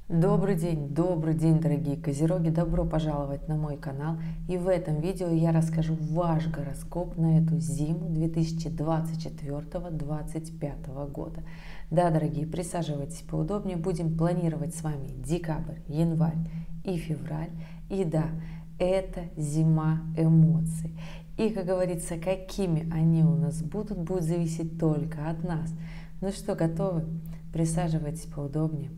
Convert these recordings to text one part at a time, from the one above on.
Добрый день, дорогие козероги! Добро пожаловать на мой канал. И в этом видео я расскажу ваш гороскоп на эту зиму 2024-2025 года. Да, дорогие, присаживайтесь поудобнее. Будем планировать с вами декабрь, январь и февраль. И да, это зима эмоций. И, как говорится, какими они у нас будут, будет зависеть только от нас. Ну что, готовы? Присаживайтесь поудобнее.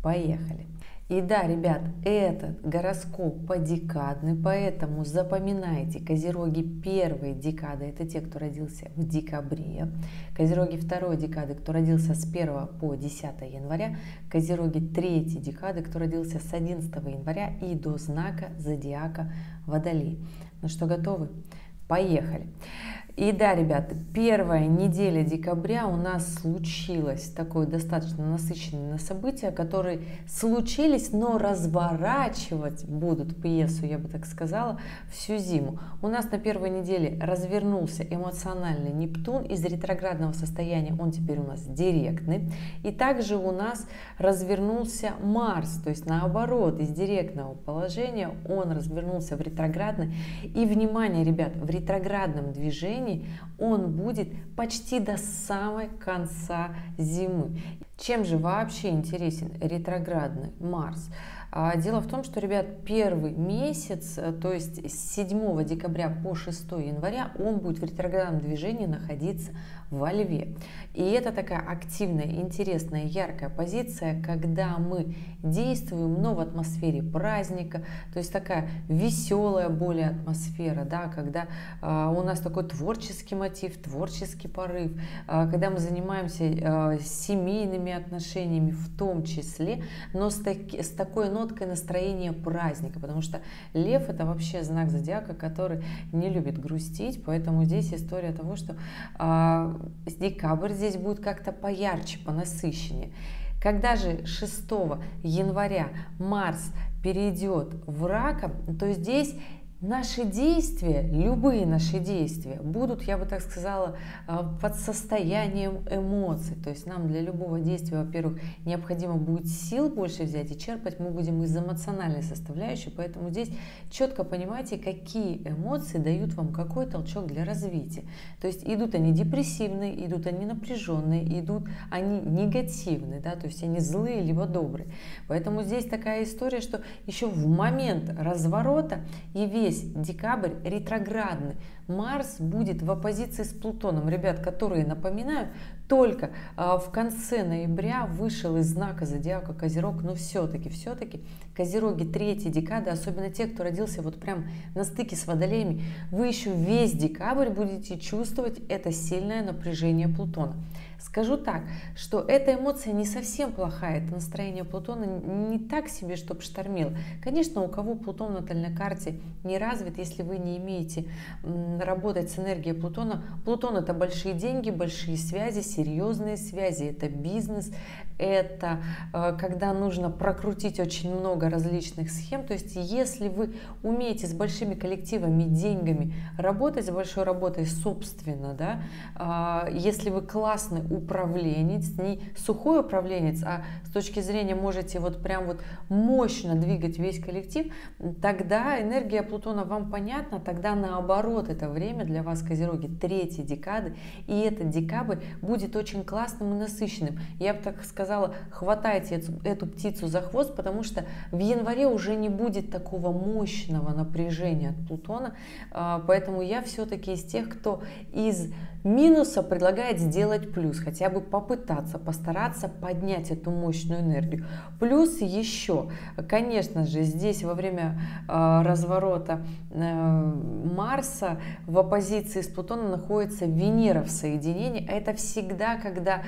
Поехали! И да, ребят, этот гороскоп подекадный, поэтому запоминайте: козероги первой декады — это те, кто родился в декабре, козероги второй декады, кто родился с 1 по 10 января, козероги третьей декады, кто родился с 11 января и до знака зодиака Водолей. Ну что, готовы? Поехали! И да, ребята, первая неделя декабря у нас случилось такое достаточно насыщенное события, которые случились, но разворачивать будут пьесу, я бы так сказала, всю зиму. У нас на первой неделе развернулся эмоциональный Нептун из ретроградного состояния, он теперь у нас директный. И также у нас развернулся Марс, то есть наоборот, из директного положения он развернулся в ретроградное. И внимание, ребят, в ретроградном движении он будет почти до самого конца зимы. Чем же вообще интересен ретроградный Марс? Дело в том, что, ребят, первый месяц, то есть с 7 декабря по 6 января, он будет в ретроградном движении находиться во Льве. И это такая активная, интересная, яркая позиция, когда мы действуем, но в атмосфере праздника, то есть такая веселая более атмосфера, да, когда у нас такой творческий мотив, творческий порыв, когда мы занимаемся семейными отношениями в том числе, но с такой ноткой настроения праздника, потому что Лев — это вообще знак зодиака, который не любит грустить, поэтому здесь история того, что декабрь здесь будет как-то поярче, понасыщеннее. Когда же 6 января Марс перейдет в Раком, то здесь наши действия, любые наши действия будут, я бы так сказала, под состоянием эмоций. То есть нам для любого действия, во-первых, необходимо будет сил больше взять, и черпать мы будем из эмоциональной составляющей. Поэтому здесь четко понимайте, какие эмоции дают вам какой толчок для развития. То есть идут они депрессивные, идут они напряженные, идут они негативные, да, то есть они злые либо добрые. Поэтому здесь такая история, что еще в момент разворота и весь декабрь ретроградный Марс будет в оппозиции с Плутоном, ребят, которые, напоминаю, только в конце ноября вышел из знака зодиака Козерог, но все-таки козероги третьей декады, особенно те, кто родился вот прям на стыке с Водолеями, вы еще весь декабрь будете чувствовать это сильное напряжение Плутона. Скажу так, что эта эмоция не совсем плохая, это настроение Плутона не так себе, чтобы штормило. Конечно, у кого Плутон в натальной карте не развит, если вы не имеете работать с энергией Плутона. Плутон — это большие деньги, большие связи, серьезные связи, это бизнес, это когда нужно прокрутить очень много различных схем. То есть если вы умеете с большими коллективами, деньгами работать, с большой работой собственно, да, если вы классный управленец, не сухой управленец, а с точки зрения можете вот прям вот мощно двигать весь коллектив, тогда энергия Плутона вам понятна, тогда наоборот это время для вас, козероги, третьей декады, и этот декабрь будет очень классным и насыщенным. Я бы так сказала, хватайте эту птицу за хвост, потому что в январе уже не будет такого мощного напряжения от Плутона, поэтому я все-таки из тех, кто из минуса предлагает сделать плюс, хотя бы попытаться, постараться поднять эту мощную энергию. Плюс еще, конечно же, здесь во время разворота Марса в оппозиции с Плутоном находится Венера в соединении. Это всегда, когда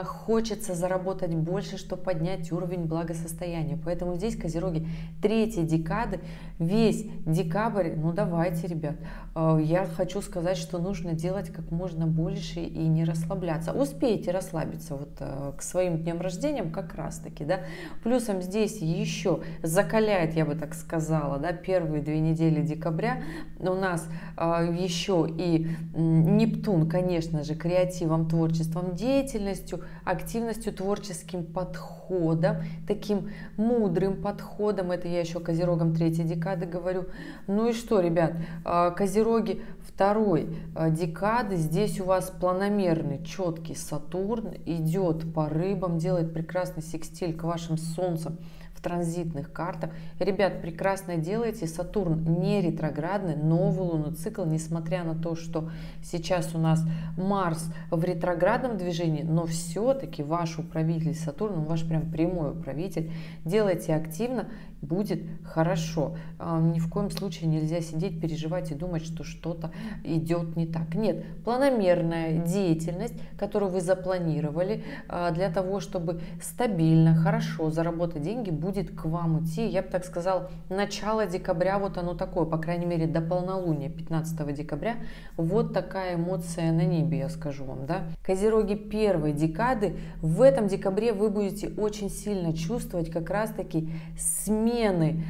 хочется заработать больше, чтобы поднять уровень благосостояния. Поэтому здесь, козероги третьей декады, весь декабрь, ну давайте, ребят, я хочу сказать, что нужно делать как можно можно больше и не расслабляться. Успейте расслабиться вот к своим дням рождения как раз таки, да. Плюсом здесь еще закаляет, я бы так сказала, да, первые 2 недели декабря у нас еще и Нептун, конечно же, креативом, творчеством, деятельностью, активностью, творческим подходом, таким мудрым подходом. Это я еще козерогам 3-й декады говорю. Ну и что, ребят, козероги 2-й декады, здесь у вас планомерный, четкий Сатурн идет по рыбам, делает прекрасный секстиль к вашим солнцам в транзитных картах. Ребят, прекрасно делаете. Сатурн не ретроградный, новый лунный цикл, несмотря на то, что сейчас у нас Марс в ретроградном движении, но все-таки ваш управитель Сатурн, ваш прям прямой управитель, делайте активно, будет хорошо. Ни в коем случае нельзя сидеть, переживать и думать, что что-то идет не так. Нет, планомерная деятельность, которую вы запланировали для того, чтобы стабильно, хорошо заработать деньги, будет к вам идти. Я бы так сказала, начало декабря, вот оно такое, по крайней мере, до полнолуния 15 декабря, вот такая эмоция на небе, я скажу вам, да. Козероги 1-й декады, в этом декабре вы будете очень сильно чувствовать как раз-таки смены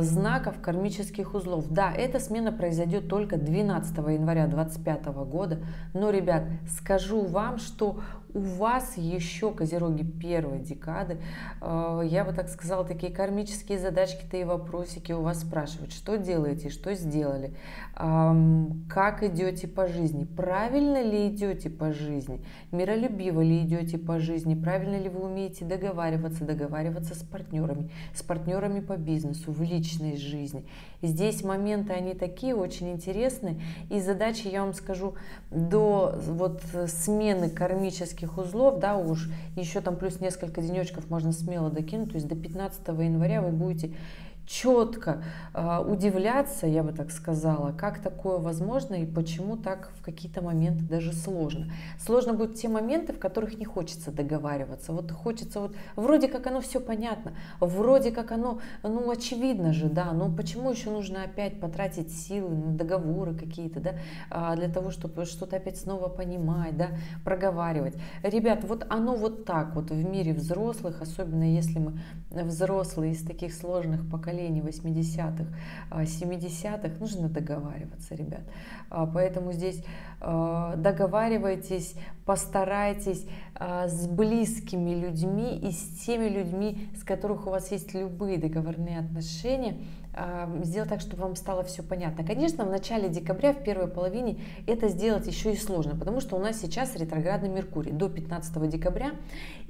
знаков кармических узлов. Да, эта смена произойдет только 12 января 2025 года, но, ребят, скажу вам, что у вас еще, козероги 1-й декады, я бы так сказала, такие кармические задачки-то и вопросики у вас спрашивают, что делаете, что сделали, как идете по жизни, правильно ли идете по жизни, миролюбиво ли идете по жизни, правильно ли вы умеете договариваться с партнерами по бизнесу, в личной жизни. Здесь моменты, они такие очень интересные, и задачи, я вам скажу, до вот смены кармических узлов, да, уж еще там плюс несколько денечков можно смело докинуть, то есть до 15 января вы будете четко удивляться, я бы так сказала, как такое возможно и почему так в какие-то моменты даже сложно. Сложно будут те моменты, в которых не хочется договариваться. Вот хочется, вот вроде как оно все понятно, вроде как оно, ну, очевидно же, да, но почему еще нужно опять потратить силы на договоры какие-то, да, для того, чтобы что-то опять снова понимать, да, проговаривать. Ребят, вот оно вот так вот в мире взрослых, особенно если мы взрослые из таких сложных поколений, 80-х, 70-х, нужно договариваться, ребят. Поэтому здесь договаривайтесь, постарайтесь с близкими людьми и с теми людьми, с которых у вас есть любые договорные отношения, сделать так, чтобы вам стало все понятно. Конечно, в начале декабря, в первой половине это сделать еще и сложно, потому что у нас сейчас ретроградный Меркурий до 15 декабря.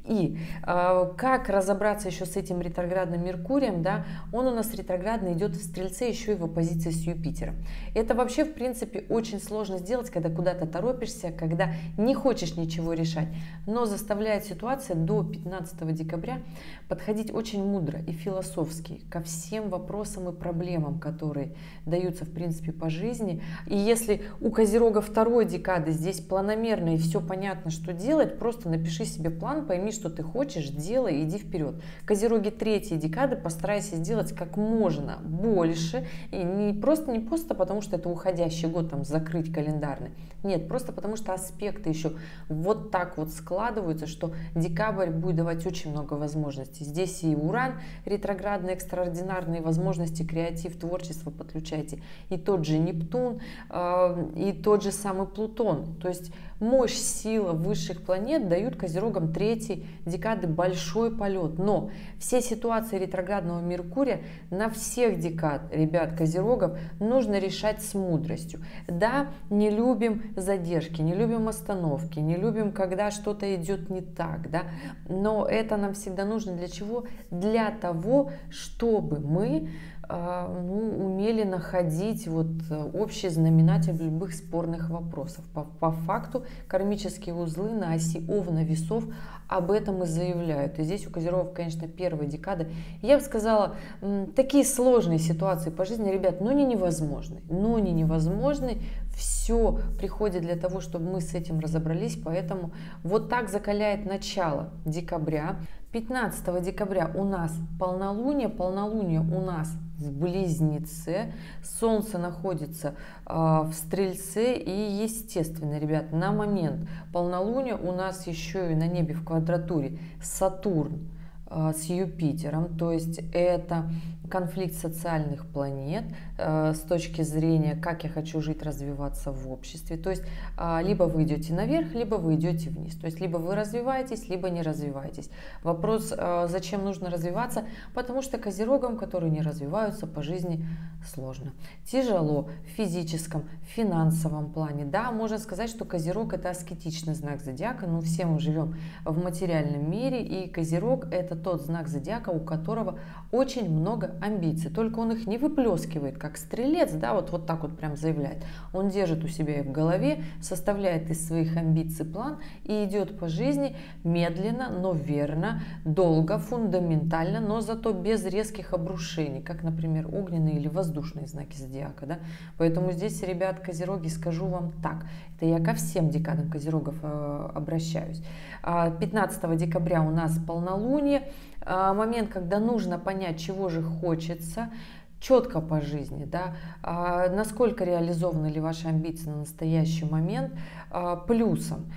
И как разобраться еще с этим ретроградным Меркурием, да, он у нас ретроградно идет в Стрельце еще и в оппозиции с Юпитером. Это вообще, в принципе, очень сложно сделать, когда куда-то торопишься, когда не хочешь ничего решать, но заставляет ситуация до 15 декабря подходить очень мудро и философски ко всем вопросам и проблемам, которые даются, в принципе, по жизни. И если у Козерога 2-й декады здесь планомерно и все понятно, что делать, просто напиши себе план, пойми, что ты хочешь, делай, иди вперед. Козероги 3-й декады постарайся сделать как можно больше, и не просто потому, что это уходящий год, там, закрыть календарный. Нет, просто потому что аспекты еще вот так вот складываются, что декабрь будет давать очень много возможностей. Здесь и Уран ретроградный, экстраординарные возможности, креатив, творчество подключайте. И тот же Нептун, и тот же самый Плутон. То есть мощь, сила высших планет дают Козерогам 3-й декады большой полет. Но все ситуации ретроградного Меркурия на всех декад, ребят, Козерогов, нужно решать с мудростью. Да, не любим задержки, не любим остановки, не любим, когда что-то идет не так, да, но это нам всегда нужно для чего? Для того, чтобы мы умели находить вот общий знаменатель в любых спорных вопросах. По факту кармические узлы на оси Овна весов об этом и заявляют. И здесь у Козерогов, конечно, 1-я декада. Я бы сказала, такие сложные ситуации по жизни, ребят, но не невозможны. Все приходит для того, чтобы мы с этим разобрались, поэтому вот так закаляет начало декабря. 15 декабря у нас полнолуние. Полнолуние у нас в Близнеце. Солнце находится в Стрельце. И естественно, ребят, на момент полнолуния у нас еще и на небе в квадратуре Сатурн с Юпитером, то есть это конфликт социальных планет с точки зрения, как я хочу жить, развиваться в обществе. То есть либо вы идете наверх, либо вы идете вниз. То есть либо вы развиваетесь, либо не развиваетесь. Вопрос, зачем нужно развиваться? Потому что козерогам, которые не развиваются по жизни, сложно. Тяжело в физическом, финансовом плане. Да, можно сказать, что козерог это аскетичный знак зодиака, но все мы живем в материальном мире, и козерог это тот знак зодиака, у которого очень много амбиций, только он их не выплескивает, как стрелец, да, вот так вот прям заявляет. Он держит у себя и в голове, составляет из своих амбиций план и идет по жизни медленно, но верно, долго, фундаментально, но зато без резких обрушений, как, например, огненные или воздушные знаки зодиака, да. Поэтому здесь, ребят, козероги, скажу вам так, это я ко всем декадам козерогов обращаюсь. 15 декабря у нас полнолуние, момент, когда нужно понять, чего же хочется, четко по жизни, да, насколько реализованы ли ваши амбиции на настоящий момент. Плюсом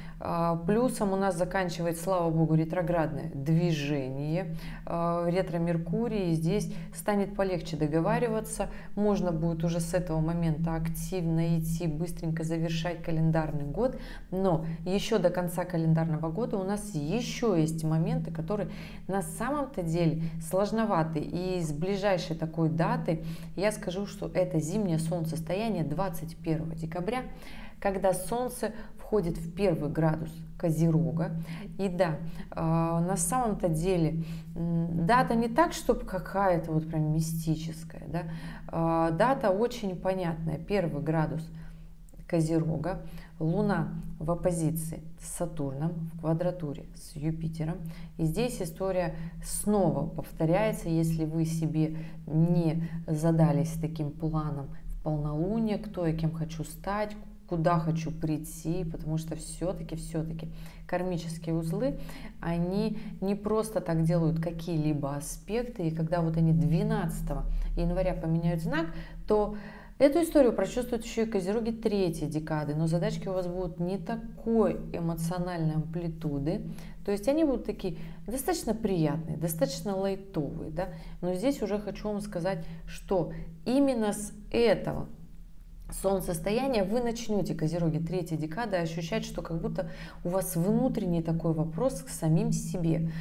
у нас заканчивает, слава богу, ретроградное движение, ретро-меркурий, и здесь станет полегче договариваться, можно будет уже с этого момента активно идти, быстренько завершать календарный год, но еще до конца календарного года у нас еще есть моменты, которые на самом-то деле сложноваты, и с ближайшей такой даты я скажу, что это зимнее солнцестояние 21 декабря, когда Солнце входит в 1 градус Козерога. И да, на самом-то деле дата не так, чтобы какая-то вот прям мистическая, да? Дата очень понятная. 1 градус Козерога, Луна в оппозиции с Сатурном, в квадратуре с Юпитером. И здесь история снова повторяется, если вы себе не задались таким планом в полнолуние, кто я кем хочу стать, куда хочу прийти, потому что все-таки кармические узлы, они не просто так делают какие-либо аспекты, и когда вот они 12 января поменяют знак, то эту историю прочувствуют еще и козероги 3 декады, но задачки у вас будут не такой эмоциональной амплитуды, то есть они будут такие достаточно приятные, достаточно лайтовые, да? Но здесь уже хочу вам сказать, что именно с этого солнцестояния вы начнете, козероги 3 декады, ощущать, что как будто у вас внутренний такой вопрос к самим себе.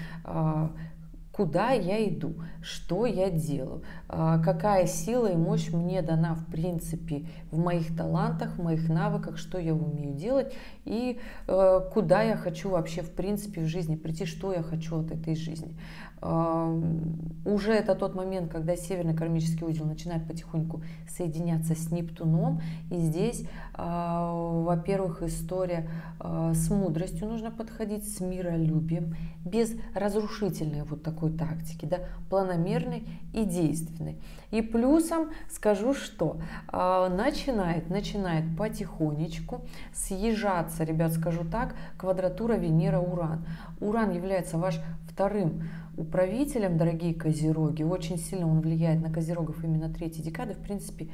Куда я иду, что я делаю, какая сила и мощь мне дана в принципе в моих талантах, в моих навыках, что я умею делать и куда я хочу вообще в принципе в жизни прийти, что я хочу от этой жизни. Уже это тот момент, когда северный кармический узел начинает потихоньку соединяться с Нептуном, и здесь, во-первых, история с мудростью нужно подходить, с миролюбием, без разрушительной вот такой тактики, да, планомерной и действенной. И плюсом скажу, что начинает потихонечку съезжаться, ребят, скажу так, квадратура Венера-Уран. Уран является ваш вторым управителем, дорогие козероги, очень сильно он влияет на козерогов именно 3 декады, в принципе,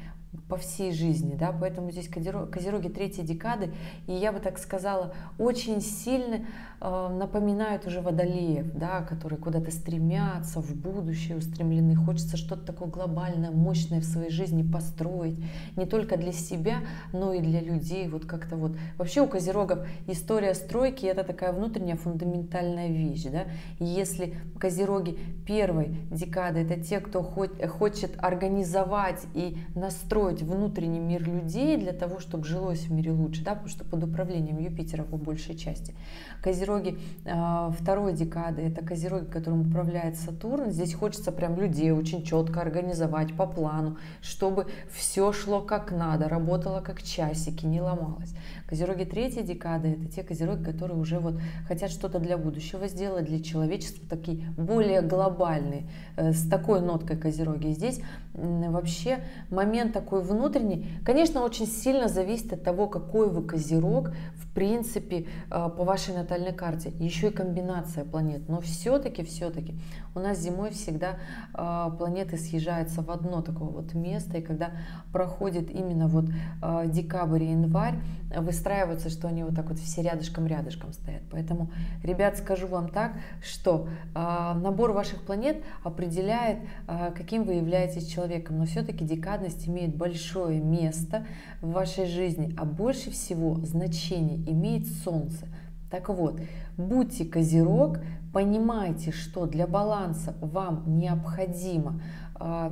по всей жизни, да, поэтому здесь козероги 3 декады, и я бы так сказала, очень сильно напоминают уже водолеев, да, которые куда-то стремятся, в будущее устремлены, хочется что-то такое глобальное, мощное в своей жизни построить, не только для себя, но и для людей, вот как-то вот. Вообще у козерогов история стройки это такая внутренняя фундаментальная вещь, да, и если козероги 1 декады это те, кто хочет организовать и настроить внутренний мир людей для того, чтобы жилось в мире лучше, да, потому что под управлением Юпитера по большей части. Козероги 2 декады это козероги, которым управляет Сатурн. Здесь хочется прям людей очень четко организовать по плану, чтобы все шло как надо, работало как часики, не ломалось. Козероги 3 декады это те козероги, которые уже вот хотят что-то для будущего сделать, для человечества, такие более глобальный, с такой ноткой Козероги. Здесь вообще момент такой внутренний, конечно, очень сильно зависит от того, какой вы Козерог, в принципе, по вашей натальной карте. Еще и комбинация планет, но все-таки у нас зимой всегда планеты съезжаются в одно такое вот место, и когда проходит именно вот декабрь и январь, выстраиваются, что они вот так вот все рядышком стоят. Поэтому, ребят, скажу вам так, что набор ваших планет определяет, каким вы являетесь человеком, но все-таки декадность имеет большое место в вашей жизни, а больше всего значение имеет Солнце. Так вот, будьте Козерог, понимайте, что для баланса вам необходимо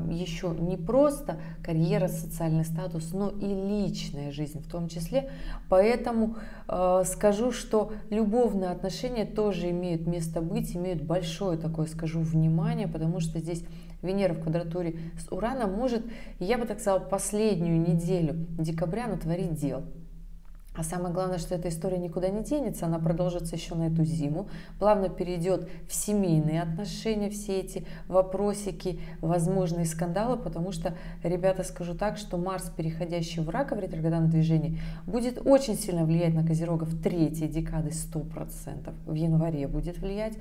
еще не просто карьера, социальный статус, но и личная жизнь в том числе. Поэтому скажу, что любовные отношения тоже имеют место быть, имеют большое такое, скажу, внимание, потому что здесь Венера в квадратуре с Ураном может, я бы так сказала, последнюю неделю декабря натворить дел. А самое главное, что эта история никуда не денется, она продолжится еще на эту зиму, плавно перейдет в семейные отношения, все эти вопросики, возможные скандалы, потому что, ребята, скажу так, что Марс, переходящий в Рака в ретроградном движении, будет очень сильно влиять на Козерогов третьей декады 100%, в январе будет влиять,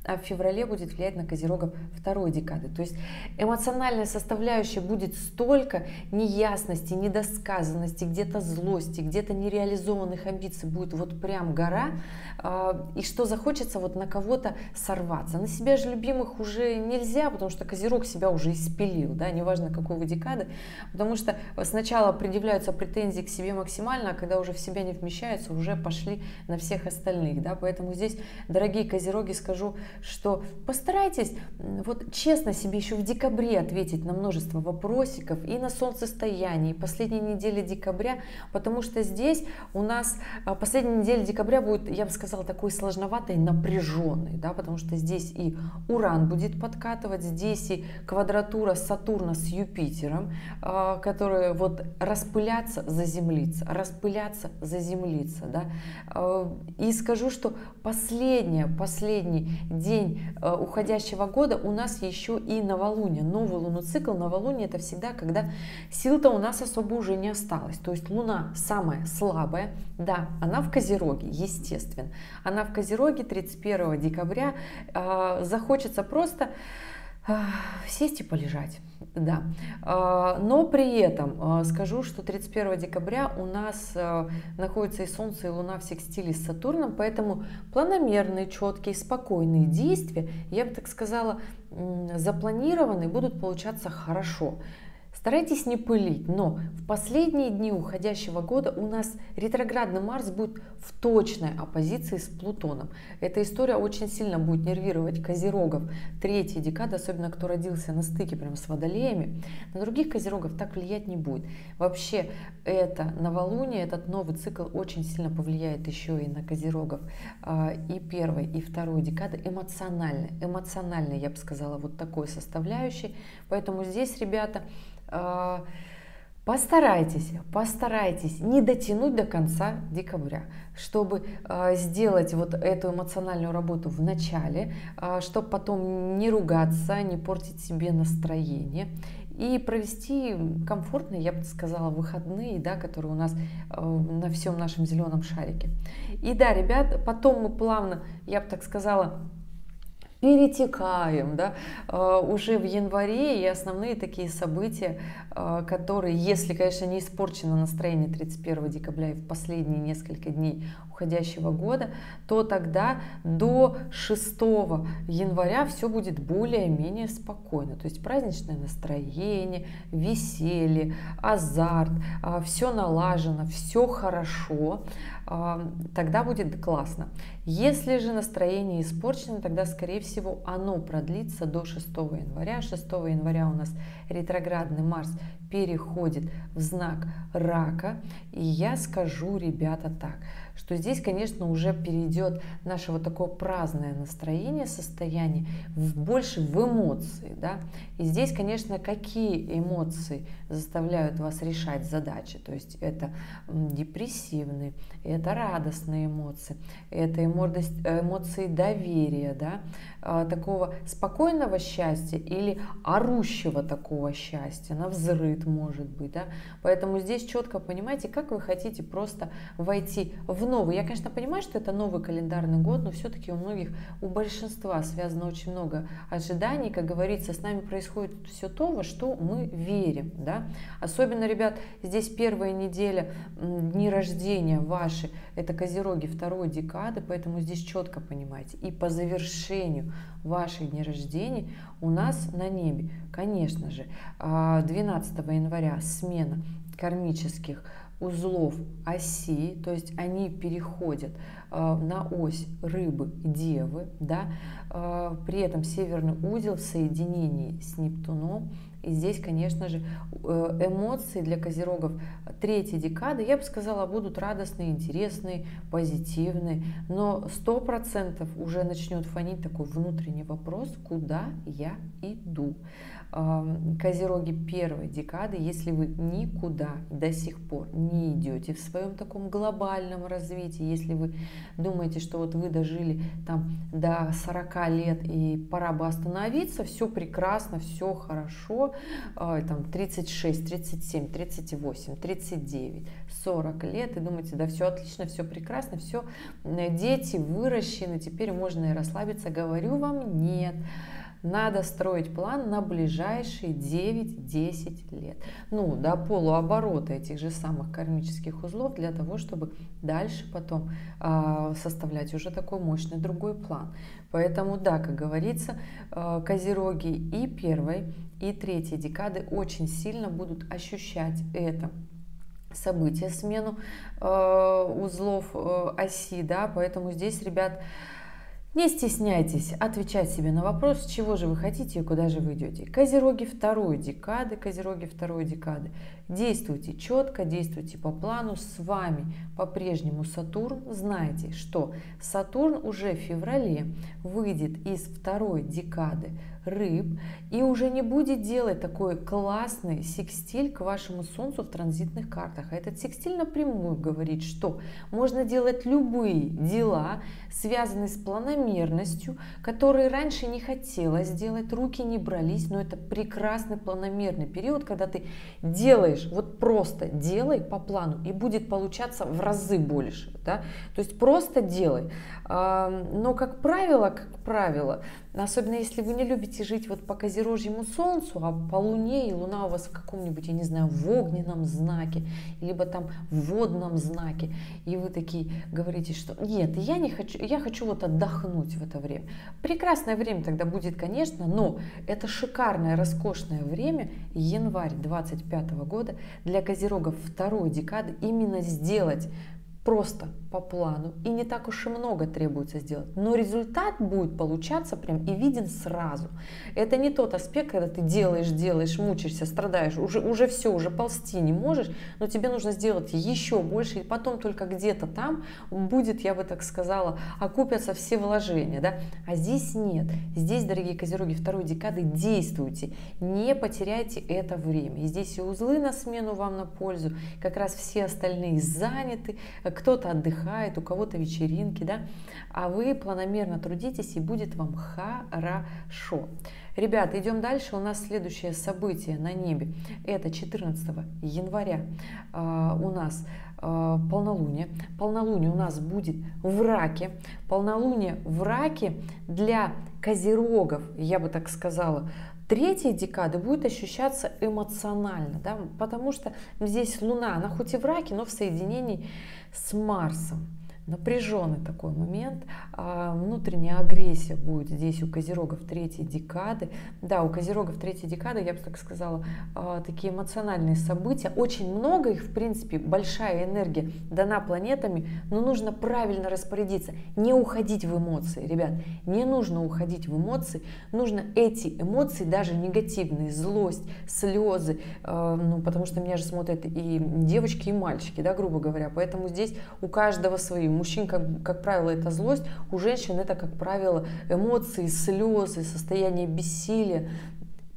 а в феврале будет влиять на Козерогов второй декады. То есть эмоциональная составляющая будет столько неясности, недосказанности, где-то злости, где-то нереализованных амбиций, будет вот прям гора, и что захочется вот на кого-то сорваться. На себя же любимых уже нельзя, потому что Козерог себя уже испилил, да, неважно какой вы декады, потому что сначала предъявляются претензии к себе максимально, а когда уже в себя не вмещаются, уже пошли на всех остальных, да, поэтому здесь, дорогие Козероги, скажу, что постарайтесь вот честно себе еще в декабре ответить на множество вопросиков и на солнцестояние, и последней недели декабря, потому что здесь у нас последняя неделя декабря будет, я бы сказала, такой сложноватой, напряженной, да, потому что здесь и Уран будет подкатывать, здесь и квадратура Сатурна с Юпитером, которые вот распыляться, заземлиться, да, и скажу, что последний день уходящего года у нас еще и новолуние, новый лунный цикл. Новолуние — это всегда, когда сил-то у нас особо уже не осталось, то есть Луна самая слабая, да, она в Козероге, естественно, она в Козероге 31 декабря, захочется просто сесть и полежать, да, но при этом скажу, что 31 декабря у нас находится и Солнце, и Луна в секстиле с Сатурном, поэтому планомерные, четкие, спокойные действия, я бы так сказала, запланированные, будут получаться хорошо. Старайтесь не пылить, но в последние дни уходящего года у нас ретроградный Марс будет в точной оппозиции с Плутоном. Эта история очень сильно будет нервировать Козерогов третьей декады, особенно кто родился на стыке прямо с Водолеями. На других Козерогов так влиять не будет. Вообще это новолуние, этот новый цикл очень сильно повлияет еще и на Козерогов и первой, и второй декады эмоционально, я бы сказала, вот такой составляющей. Поэтому здесь, ребята, постарайтесь не дотянуть до конца декабря, чтобы сделать вот эту эмоциональную работу в начале, чтобы потом не ругаться, не портить себе настроение и провести комфортные, я бы сказала, выходные, да, которые у нас на всем нашем зеленом шарике. И да, ребят, потом мы плавно, я бы так сказала, перетекаем, да, уже в январе, и основные такие события, которые, если, конечно, не испорчено настроение 31 декабря и в последние несколько дней уходящего года, то тогда до 6 января все будет более-менее спокойно. То есть праздничное настроение, веселье, азарт, все налажено, все хорошо, тогда будет классно. Если же настроение испорчено, тогда, скорее всего, оно продлится до 6 января. 6 января у нас ретроградный Марс переходит в знак Рака. И я скажу, ребята, так, что здесь, конечно, уже перейдет наше вот такое праздное настроение, состояние больше в эмоции, да, и здесь, конечно, какие эмоции заставляют вас решать задачи, то есть это депрессивные, это радостные эмоции, это эмоции доверия, да, такого спокойного счастья или орущего такого счастья, на взрыв может быть, да, поэтому здесь четко понимаете, как вы хотите просто войти в новый. Я, конечно, понимаю, что это новый календарный год, но все-таки у многих, у большинства связано очень много ожиданий, как говорится, с нами происходит все то, во что мы верим, да, особенно, ребят, здесь первая неделя, дни рождения ваши, это козероги второй декады, поэтому здесь четко понимаете, и по завершению ваших дней рождения у нас на небе, конечно же, 12 января смена кармических узлов оси, то есть они переходят на ось рыбы, девы, да, при этом северный узел в соединении с Нептуном. И здесь, конечно же, эмоции для козерогов третьей декады, я бы сказала, будут радостные, интересные, позитивные, но 100% уже начнет фонить такой внутренний вопрос, куда я иду. Козероги первой декады, если вы никуда до сих пор не идете в своем таком глобальном развитии, если вы думаете, что вот вы дожили там до 40 лет и пора бы остановиться, все прекрасно, все хорошо, там 36, 37, 38, 39, 40 лет, и думаете, да все отлично, все прекрасно, все, дети выращены, теперь можно и расслабиться, говорю вам, нет. Надо строить план на ближайшие 9-10 лет. Ну, до полуоборота этих же самых кармических узлов, для того, чтобы дальше потом составлять уже такой мощный другой план. Поэтому, да, как говорится, козероги и первой, и третьей декады очень сильно будут ощущать это событие, смену узлов оси, да, поэтому здесь, ребят, не стесняйтесь отвечать себе на вопрос, чего же вы хотите и куда же вы идете. Козероги второй декады, действуйте четко, действуйте по плану, с вами по-прежнему Сатурн. Знайте, что Сатурн уже в феврале выйдет из второй декады рыб и уже не будет делать такой классный секстиль к вашему Солнцу в транзитных картах. А этот секстиль напрямую говорит, что можно делать любые дела, связанные с планомерностью, которые раньше не хотелось делать, руки не брались, но это прекрасный планомерный период, когда ты делаешь, вот просто делай по плану, и будет получаться в разы больше, да? То есть просто делай. Но как правило, особенно если вы не любите жить вот по козерожьему Солнцу, а по Луне, и Луна у вас в каком-нибудь, я не знаю, в огненном знаке, либо там в водном знаке, и вы такие говорите, что нет, я не хочу, я хочу вот отдохнуть в это время. Прекрасное время тогда будет, конечно, но это шикарное, роскошное время, январь 2025 года, для козерогов второй декады, именно сделать просто по плану, и не так уж и много требуется сделать, но результат будет получаться прям и виден сразу. Это не тот аспект, когда ты делаешь, мучаешься, страдаешь, уже все, уже ползти не можешь, но тебе нужно сделать еще больше, и потом только где-то там будет, я бы так сказала, окупятся все вложения, да? А здесь нет. Здесь, дорогие козероги второй декады, действуйте, не потеряйте это время. И здесь и узлы на смену вам на пользу, как раз все остальные заняты, кто-то отдыхает, у кого-то вечеринки, да, а вы планомерно трудитесь, и будет вам хорошо. Ребята, идем дальше. У нас следующее событие на небе. Это 14 января у нас полнолуние. Полнолуние у нас будет в Раке. Полнолуние в Раке для козерогов, я бы так сказала, третья декада будет ощущаться эмоционально, да, потому что здесь Луна, она хоть и в Раке, но в соединении с Марсом. напряженный такой момент, внутренняя агрессия будет здесь у козерогов третьей декады. Да, у козерогов третьей декады, я бы так сказала, такие эмоциональные события, очень много их, в принципе, большая энергия дана планетами, но нужно правильно распорядиться, не уходить в эмоции, ребят, не нужно уходить в эмоции, нужно эти эмоции, даже негативные, злость, слезы, ну, потому что меня же смотрят и девочки, и мальчики, да, грубо говоря, поэтому здесь у каждого свои. У мужчин, как правило, это злость, у женщин это, как правило, эмоции, слезы, состояние бессилия.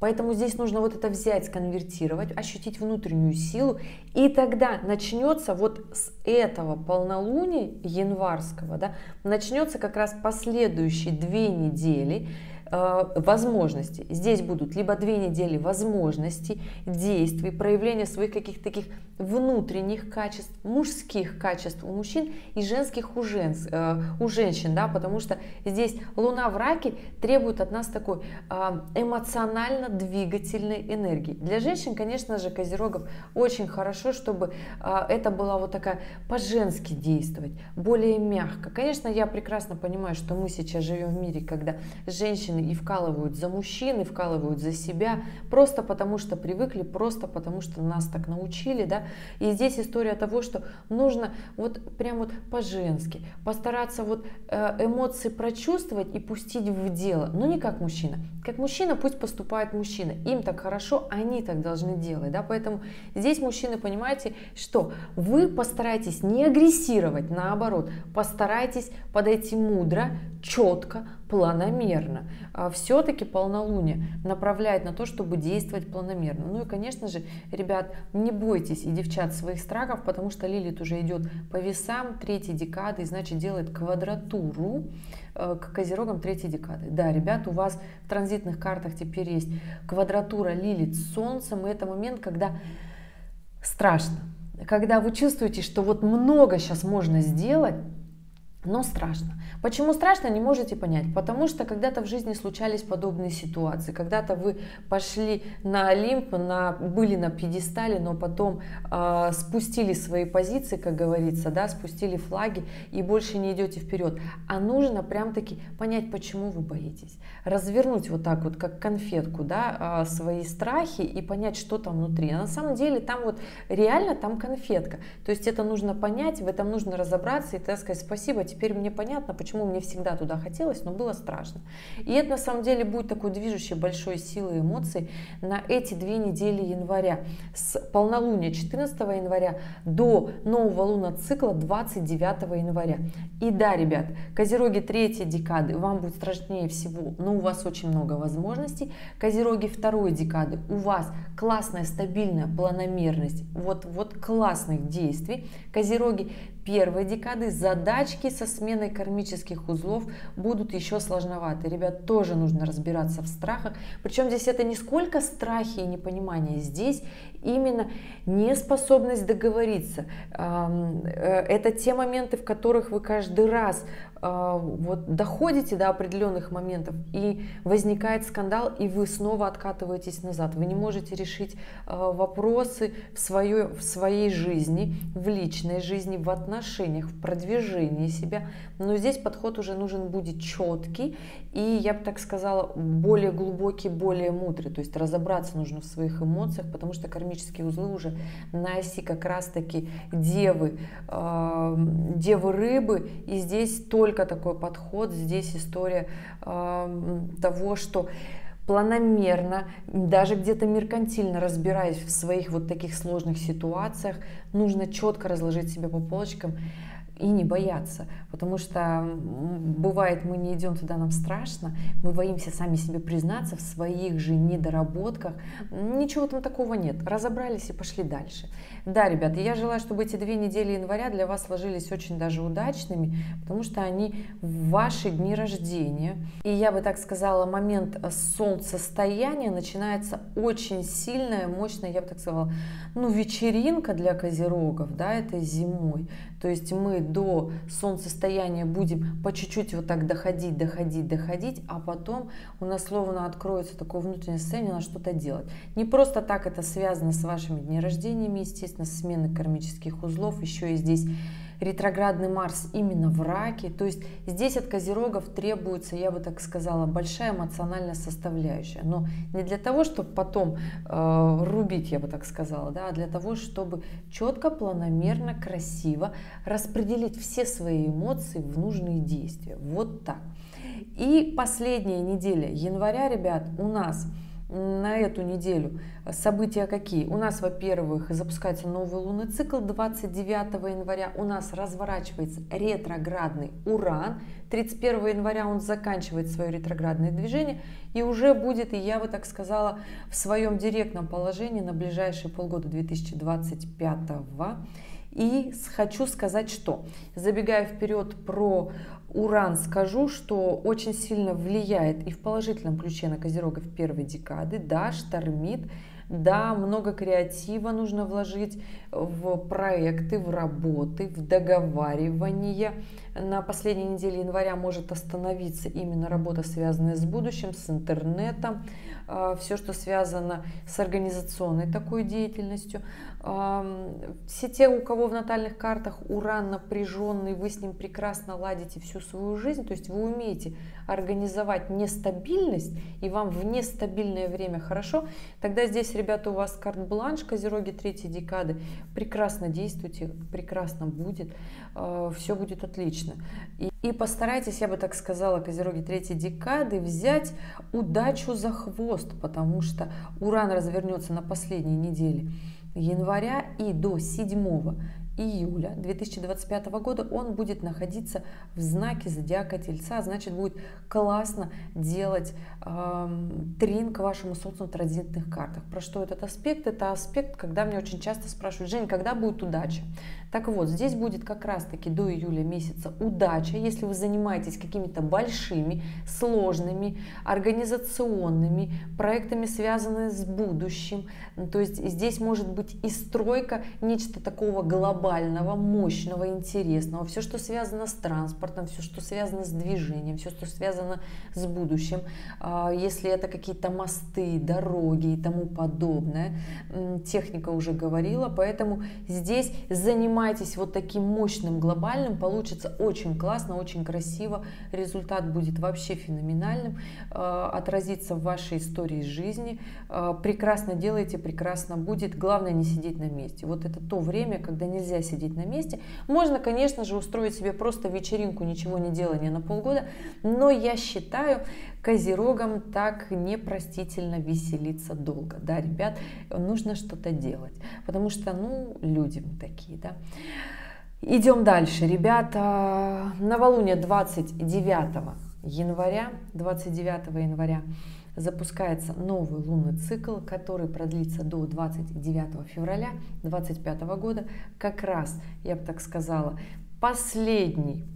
Поэтому здесь нужно вот это взять, сконвертировать, ощутить внутреннюю силу, и тогда начнется вот с этого полнолуния январского, да, начнется как раз последующие 2 недели возможностей. Здесь будут либо 2 недели возможностей, действий, проявления своих каких-то таких внутренних качеств, мужских качеств у мужчин и женских у женщин, да, потому что здесь Луна в Раке требует от нас такой эмоционально-двигательной энергии. Для женщин, конечно же, козерогов очень хорошо, чтобы это была вот такая по-женски действовать, более мягко. Конечно, я прекрасно понимаю, что мы сейчас живем в мире, когда женщины и вкалывают за мужчин, и вкалывают за себя, просто потому что привыкли, просто потому что нас так научили, да. И здесь история того, что нужно вот прям вот по-женски постараться вот эмоции прочувствовать и пустить в дело, но не как мужчина. Как мужчина пусть поступает мужчина, им так хорошо, они так должны делать, да. Поэтому здесь, мужчины, понимаете, что вы постарайтесь не агрессировать, наоборот, постарайтесь подойти мудро, четко, планомерно. Все-таки полнолуние направляет на то, чтобы действовать планомерно. Ну и, конечно же, ребят, не бойтесь и девчат своих страхов, потому что Лилит уже идет по весам 3-й декады, и значит делает квадратуру к козерогам 3-й декады. Да, ребят, у вас в транзитных картах теперь есть квадратура Лилит с Солнцем, и это момент, когда страшно, когда вы чувствуете, что вот много сейчас можно сделать, но страшно. Почему страшно, не можете понять. Потому что когда-то в жизни случались подобные ситуации. Когда-то вы пошли на Олимп, были на пьедестале, но потом спустили свои позиции, как говорится, да, спустили флаги и больше не идете вперед. А нужно прям-таки понять, почему вы боитесь. Развернуть вот так вот, как конфетку, да, свои страхи и понять, что там внутри. А на самом деле там вот реально там конфетка. То есть это нужно понять, в этом нужно разобраться и, так сказать, спасибо, теперь мне понятно, почему мне всегда туда хотелось, но было страшно. И это на самом деле будет такой движущей большой силой эмоций на эти 2 недели января. С полнолуния 14 января до нового лунного цикла 29 января. И да, ребят, козероги 3-й декады, вам будет страшнее всего, но у вас очень много возможностей. Козероги 2-й декады, у вас классная, стабильная планомерность, вот классных действий. Козероги 1-й декады, задачки со сменой кармических узлов будут еще сложноваты. Ребят, тоже нужно разбираться в страхах. Причем здесь это не сколько страхи и непонимание, здесь именно неспособность договориться. Это те моменты, в которых вы каждый раз вот доходите до определенных моментов, и возникает скандал, и вы снова откатываетесь назад. Вы не можете решить вопросы в своей жизни, в личной жизни, в отношениях, в продвижении себя. Но здесь подход уже нужен будет четкий и, я бы так сказала, более глубокий, более мудрый. То есть разобраться нужно в своих эмоциях, потому что кармические узлы уже на оси как раз-таки девы рыбы, и здесь только такой подход, здесь история того, что планомерно, даже где-то меркантильно разбираясь в своих вот таких сложных ситуациях, нужно четко разложить себя по полочкам и не бояться, потому что бывает, мы не идем туда, нам страшно, мы боимся сами себе признаться в своих же недоработках. Ничего там такого нет, разобрались и пошли дальше. Да, ребята, я желаю, чтобы эти 2 недели января для вас сложились очень даже удачными, потому что они в ваши дни рождения. И я бы так сказала, момент солнцестояния начинается очень сильная, мощная, я бы так сказала, вечеринка для козерогов, да, этой зимой. То есть мы до солнцестояния будем по чуть-чуть вот так доходить, а потом у нас словно откроется такое внутреннее состояние, надо что-то делать. Не просто так это связано с вашими днями рождениями, естественно, с сменой кармических узлов, еще и здесь ретроградный Марс именно в Раке. То есть здесь от козерогов требуется, я бы так сказала, большая эмоциональная составляющая. Но не для того, чтобы потом рубить, я бы так сказала, да, а для того, чтобы четко, планомерно, красиво распределить все свои эмоции в нужные действия. Вот так. И последняя неделя января, ребят, у нас на эту неделю события какие? У нас, во-первых, запускается новый лунный цикл 29 января. У нас разворачивается ретроградный Уран. 31 января он заканчивает свое ретроградное движение и уже будет, и я бы так сказала, в своем директном положении на ближайшие полгода 2025. И хочу сказать, что, забегая вперед про Уран, скажу, что очень сильно влияет и в положительном ключе на козерогов первой декады. Да, штормит, да, много креатива нужно вложить в проекты, в работы, в договаривания. На последней неделе января может остановиться именно работа, связанная с будущим, с интернетом, все, что связано с организационной такой деятельностью. Все те, у кого в натальных картах Уран напряженный, вы с ним прекрасно ладите всю свою жизнь, то есть вы умеете организовать нестабильность, и вам в нестабильное время хорошо, тогда здесь, ребята, у вас карт-бланш, козероги третьей декады, прекрасно действуйте, прекрасно будет, все будет отлично. И постарайтесь, я бы так сказала, козероги третьей декады, взять удачу за хвост, потому что Уран развернется на последней неделе января, и до 7 июля 2025 года он будет находиться в знаке зодиака Тельца, значит, будет классно делать трин к вашему солнцу на транзитных картах. Про что этот аспект? Это аспект, когда мне очень часто спрашивают: Жень, когда будет удача? Так вот, здесь будет как раз-таки до июля месяца удача, если вы занимаетесь какими-то большими, сложными, организационными проектами, связанными с будущим. То есть здесь может быть и стройка, нечто такого глобального, мощного, интересного. Все, что связано с транспортом, все, что связано с движением, все, что связано с будущим. Если это какие-то мосты, дороги и тому подобное. Техника уже говорила, поэтому здесь занимайтесь вот таким мощным, глобальным, получится очень классно, очень красиво, результат будет вообще феноменальным, отразится в вашей истории жизни, прекрасно делаете, прекрасно будет, главное не сидеть на месте. Вот это то время, когда нельзя сидеть на месте. Можно, конечно же, устроить себе просто вечеринку, ничего не делания на полгода, но я считаю, козерогам так непростительно веселиться долго. Да, ребят, нужно что-то делать, потому что, ну, люди мы такие, да. Идем дальше, ребята. Новолуние 29 января, запускается новый лунный цикл, который продлится до 29 февраля 2025 года. Как раз, я бы так сказала, последний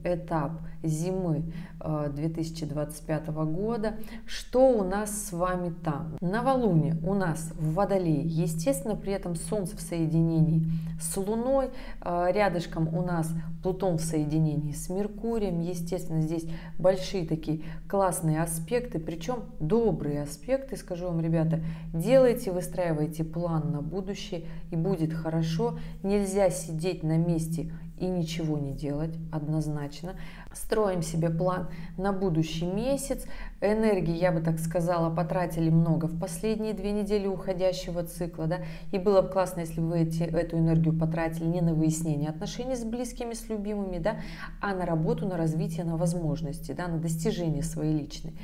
этап зимы 2025 года. Что у нас с вами там? Новолуние у нас в Водолее, естественно, при этом Солнце в соединении с Луной, рядышком у нас Плутон в соединении с Меркурием, естественно, здесь большие такие классные аспекты, причем добрые аспекты, скажу вам, ребята, делайте, выстраивайте план на будущее, и будет хорошо. Нельзя сидеть на месте и ничего не делать, однозначно. Строим себе план на будущий месяц. Энергии, я бы так сказала, потратили много в последние 2 недели уходящего цикла, да, и было бы классно, если бы вы эту энергию потратили не на выяснение отношений с близкими, с любимыми, да, а на работу, на развитие, на возможности, да, на достижение своей личной.